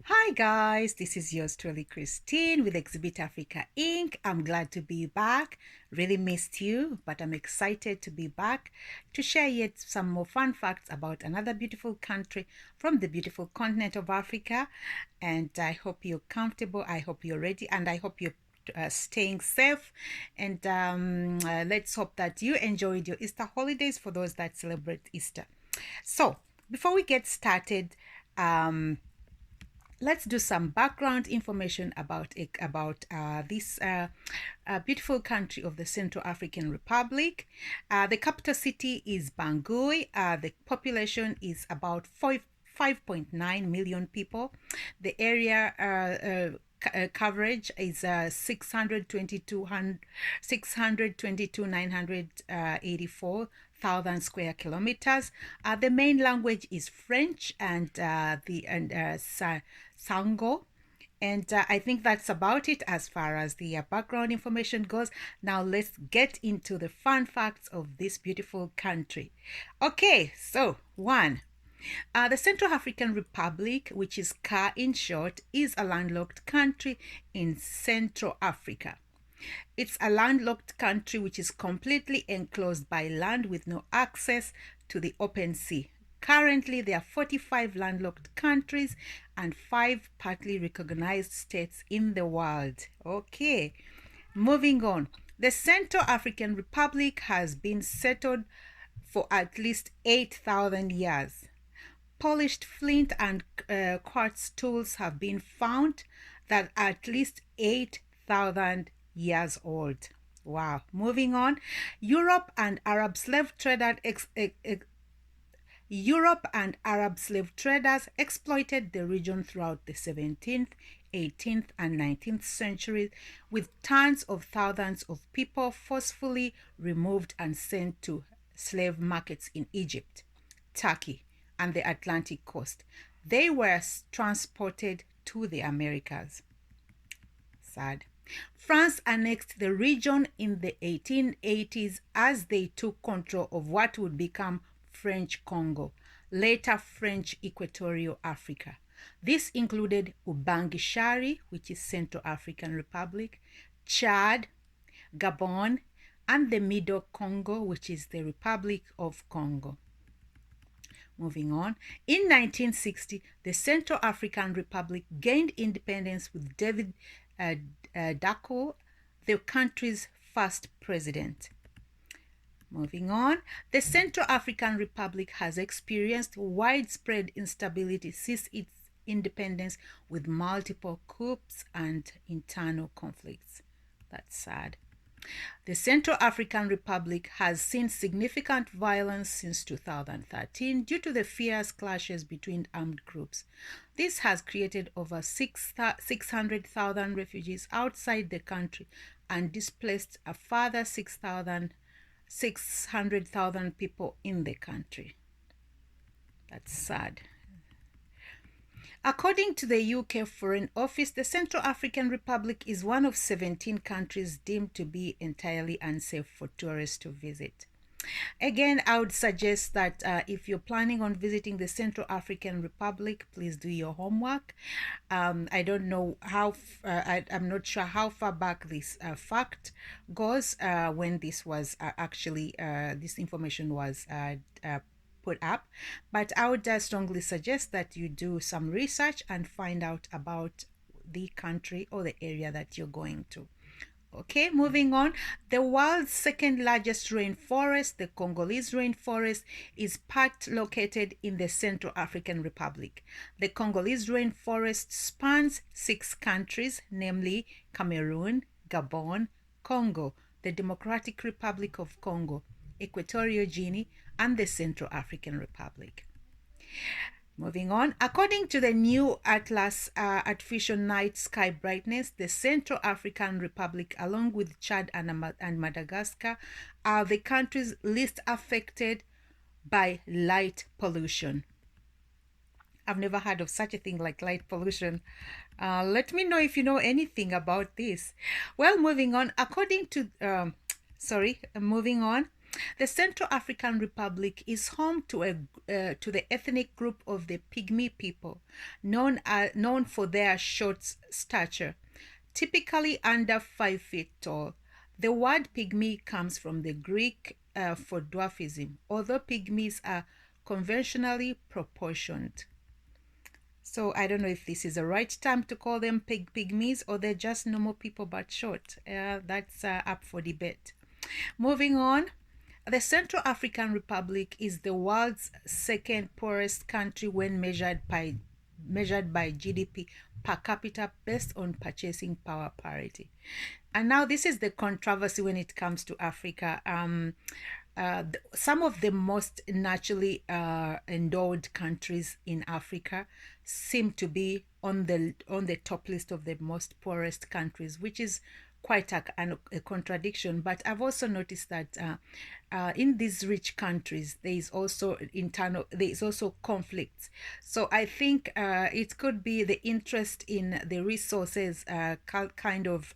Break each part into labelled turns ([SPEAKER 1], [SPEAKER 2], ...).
[SPEAKER 1] Hi guys, this is yours truly Christine with Exhibit Africa Inc. I'm glad to be back. Really missed you, but I'm excited to be back to share yet some more fun facts about another beautiful country from the beautiful continent of Africa. And I hope you're comfortable, I hope you're ready, and I hope you're staying safe. And let's hope that you enjoyed your Easter holidays for those that celebrate Easter. So, before we get started, let's do some background information about this beautiful country of the Central African Republic. The capital city is Bangui. The population is about 5.9 million people. The area coverage is 622,984 square kilometers. The main language is French and Sango. And I think that's about it as far as the background information goes. Now let's get into the fun facts of this beautiful country. Okay, so one. The Central African Republic, which is CAR in short, is a landlocked country in Central Africa. It's a landlocked country which is completely enclosed by land with no access to the open sea. Currently, there are 45 landlocked countries and 5 partly recognized states in the world. Okay, moving on. The Central African Republic has been settled for at least 8,000 years. Polished flint and quartz tools have been found that are at least 8,000 years old. Wow. Moving on. Europe and Arab slave traders exploited the region throughout the 17th, 18th, and 19th centuries, with tens of thousands of people forcefully removed and sent to slave markets in Egypt, Turkey, and the Atlantic coast. They were transported to the Americas. Sad. France annexed the region in the 1880s as they took control of what would become French Congo, later French Equatorial Africa. This included Ubangishari, which is Central African Republic, Chad, Gabon, and the Middle Congo, which is the Republic of Congo. Moving on. In 1960, the Central African Republic gained independence with David Dacko, the country's first president. Moving on. The Central African Republic has experienced widespread instability since its independence, with multiple coups and internal conflicts. That's sad. The Central African Republic has seen significant violence since 2013 due to the fierce clashes between armed groups. This has created over 600,000 refugees outside the country and displaced a further 600,000 people in the country. That's sad. According to the UK Foreign Office, the Central African Republic is one of 17 countries deemed to be entirely unsafe for tourists to visit. Again, I would suggest that if you're planning on visiting the Central African Republic, please do your homework. I don't know how, I'm not sure how far back this fact goes when this was this information was put up, but I would strongly suggest that you do some research and find out about the country or the area that you're going to. Okay, moving on. The world's second largest rainforest, the Congolese rainforest, is part located in the Central African Republic. The Congolese rainforest spans 6 countries, namely Cameroon, Gabon, Congo, the Democratic Republic of Congo, Equatorial Guinea, and the Central African Republic. Moving on, according to the new Atlas Artificial Night Sky Brightness, the Central African Republic, along with Chad and Madagascar, are the countries least affected by light pollution. I've never heard of such a thing like light pollution. Let me know if you know anything about this. Well, moving on, moving on. The Central African Republic is home to the ethnic group of the pygmy people, known for their short stature, typically under 5 feet tall. The word pygmy comes from the Greek for dwarfism, although pygmies are conventionally proportioned. So I don't know if this is the right time to call them pygmies or they're just normal people but short. That's up for debate. Moving on, the Central African Republic is the world's second poorest country when measured by GDP per capita based on purchasing power parity. And now this is the controversy when it comes to Africa. Some of the most naturally endowed countries in Africa seem to be on the top list of the most poorest countries, which is quite a contradiction. But I've also noticed that in these rich countries there is also conflicts. So I think it could be the interest in the resources kind of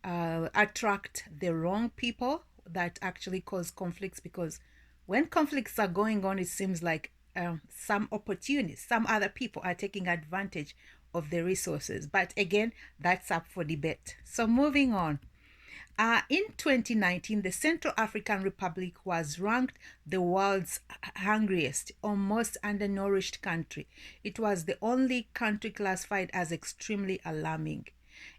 [SPEAKER 1] attract the wrong people that actually cause conflicts, because when conflicts are going on, it seems like some opportunists, some other people are taking advantage of the resources. But again, that's up for debate. So moving on. In 2019, the Central African Republic was ranked the world's hungriest or most undernourished country. It was the only country classified as extremely alarming.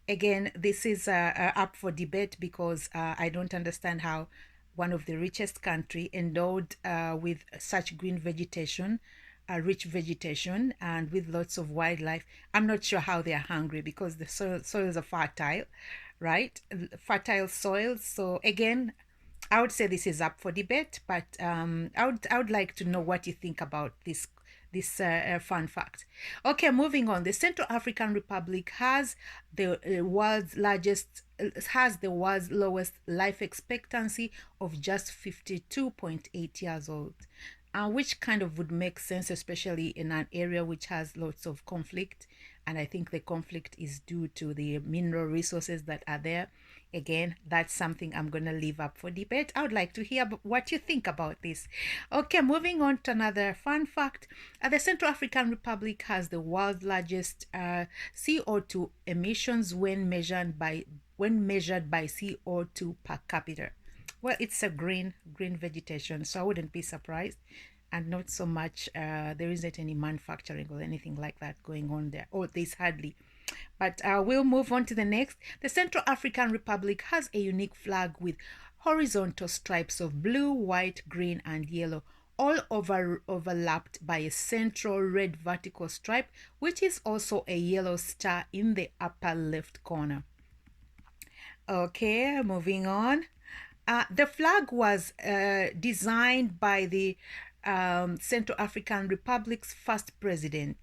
[SPEAKER 1] Again, this is up for debate because I don't understand how one of the richest country endowed with such green vegetation, rich vegetation, and with lots of wildlife. I'm not sure how they are hungry because the soils are fertile, right? Fertile soils. So again, I would say this is up for debate, but I would like to know what you think about this fun fact. Okay, moving on. The Central African Republic has the world's lowest life expectancy of just 52.8 years old, which kind of would make sense, especially in an area which has lots of conflict. And I think the conflict is due to the mineral resources that are there. Again, that's something I'm going to leave up for debate. I would like to hear what you think about this. Okay, moving on to another fun fact. The Central African Republic has the world's largest CO2 emissions when measured by CO2 per capita. Well, it's a green vegetation, so I wouldn't be surprised. And not so much, there isn't any manufacturing or anything like that going on there, or there's hardly. But we'll move on to the next. The Central African Republic has a unique flag with horizontal stripes of blue, white, green, and yellow, all overlapped by a central red vertical stripe, which is also a yellow star in the upper left corner. Okay, moving on. The flag was designed by the Central African Republic's first Prime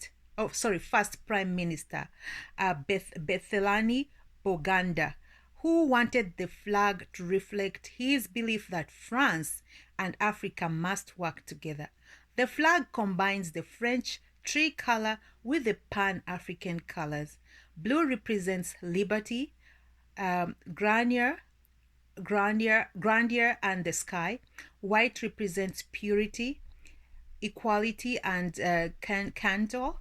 [SPEAKER 1] Minister, Bethelani Boganda, who wanted the flag to reflect his belief that France and Africa must work together. The flag combines the French tricolour with the Pan-African colors. Blue represents liberty, grandeur and the sky. White represents purity, equality, and candor.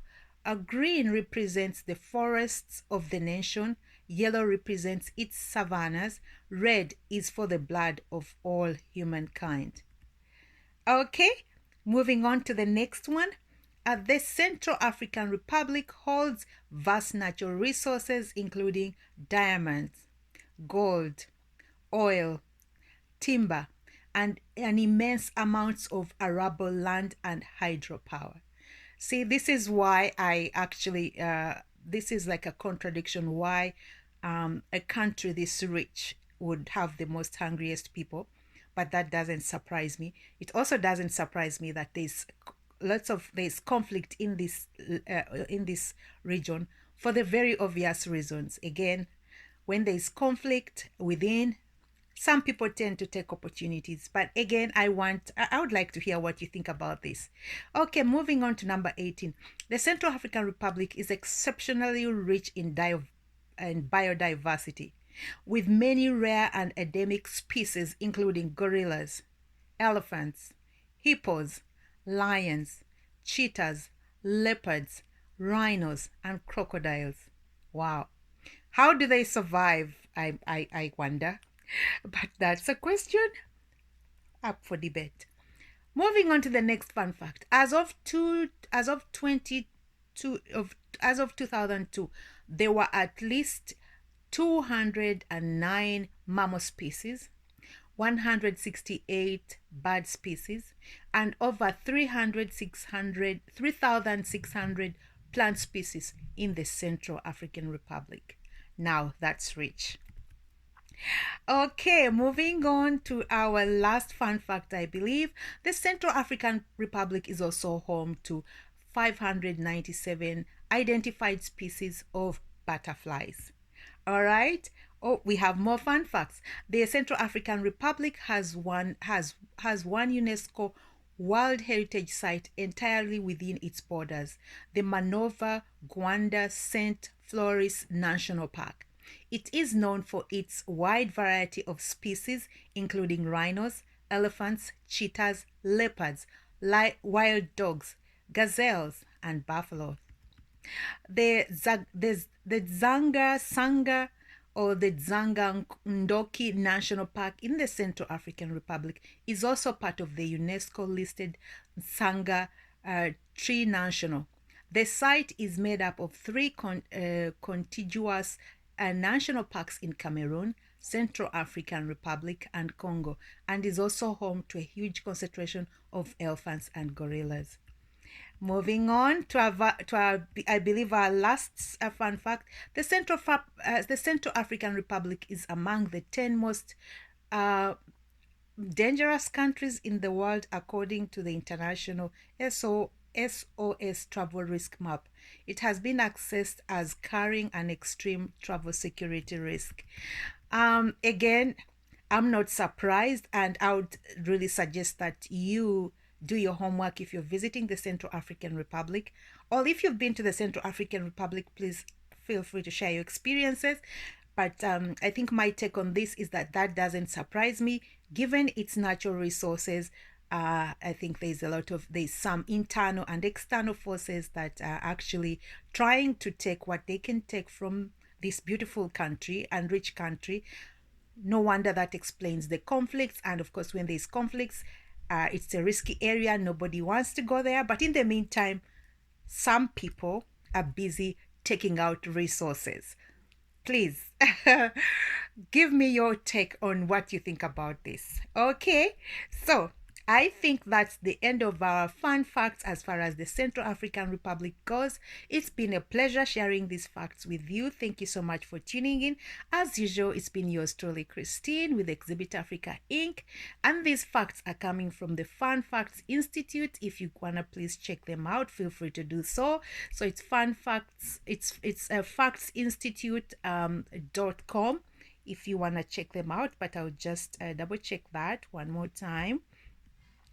[SPEAKER 1] Green represents the forests of the nation. Yellow represents its savannas. Red is for the blood of all humankind. Okay, moving on to the next one. The Central African Republic holds vast natural resources including diamonds, gold, oil, timber, and an immense amounts of arable land and hydropower. See, this is why I actually, this is like a contradiction why a country this rich would have the most hungriest people, but that doesn't surprise me. It also doesn't surprise me that there's conflict in this region for the very obvious reasons. Again, when there's conflict within, some people tend to take opportunities. But again, I would like to hear what you think about this. Okay, moving on to number 18. The Central African Republic is exceptionally rich in biodiversity, with many rare and endemic species, including gorillas, elephants, hippos, lions, cheetahs, leopards, rhinos, and crocodiles. Wow. How do they survive? I wonder. But that's a question up for debate. Moving on to the next fun fact. As of 2002, there were at least 209 mammal species, 168 bird species, and over 3,600 plant species in the Central African Republic. Now that's rich. Okay, moving on to our last fun fact, I believe. The Central African Republic is also home to 597 identified species of butterflies. All right. Oh, we have more fun facts. The Central African Republic has one UNESCO World Heritage Site entirely within its borders, the Manova Gwanda St. Floris National Park. It is known for its wide variety of species, including rhinos, elephants, cheetahs, leopards, wild dogs, gazelles, and buffalo. The Zanga Sanga or the Zanga Ndoki National Park in the Central African Republic is also part of the UNESCO listed Sanga Tree National. The site is made up of three contiguous national parks in Cameroon, Central African Republic, and Congo, and is also home to a huge concentration of elephants and gorillas. Moving on to our I believe our last fun fact, the Central African Republic is among the 10 most dangerous countries in the world according to the International SOS Travel Risk Map. It has been assessed as carrying an extreme travel security risk. Again, I'm not surprised, and I would really suggest that you do your homework if you're visiting the Central African Republic, or if you've been to the Central African Republic, please feel free to share your experiences. But I think my take on this is that doesn't surprise me, given its natural resources. I think there's some internal and external forces that are actually trying to take what they can take from this beautiful country and rich country. No wonder that explains the conflicts. And of course, when there's conflicts, it's a risky area. Nobody wants to go there. But in the meantime, some people are busy taking out resources. Please give me your take on what you think about this. Okay, so I think that's the end of our fun facts as far as the Central African Republic goes. It's been a pleasure sharing these facts with you. Thank you so much for tuning in. As usual, it's been yours truly, Christine, with Exhibit Africa Inc. And these facts are coming from the Fun Facts Institute. If you wanna please check them out, feel free to do so. So it's Fun Facts. It's factsinstitute.com if you wanna check them out. But I'll just double check that one more time.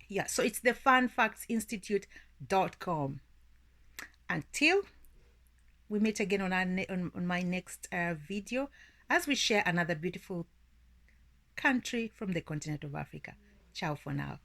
[SPEAKER 1] Yeah, so it's the funfactsinstitute.com. Until we meet again on my next video, as we share another beautiful country from the continent of Africa. Ciao for now.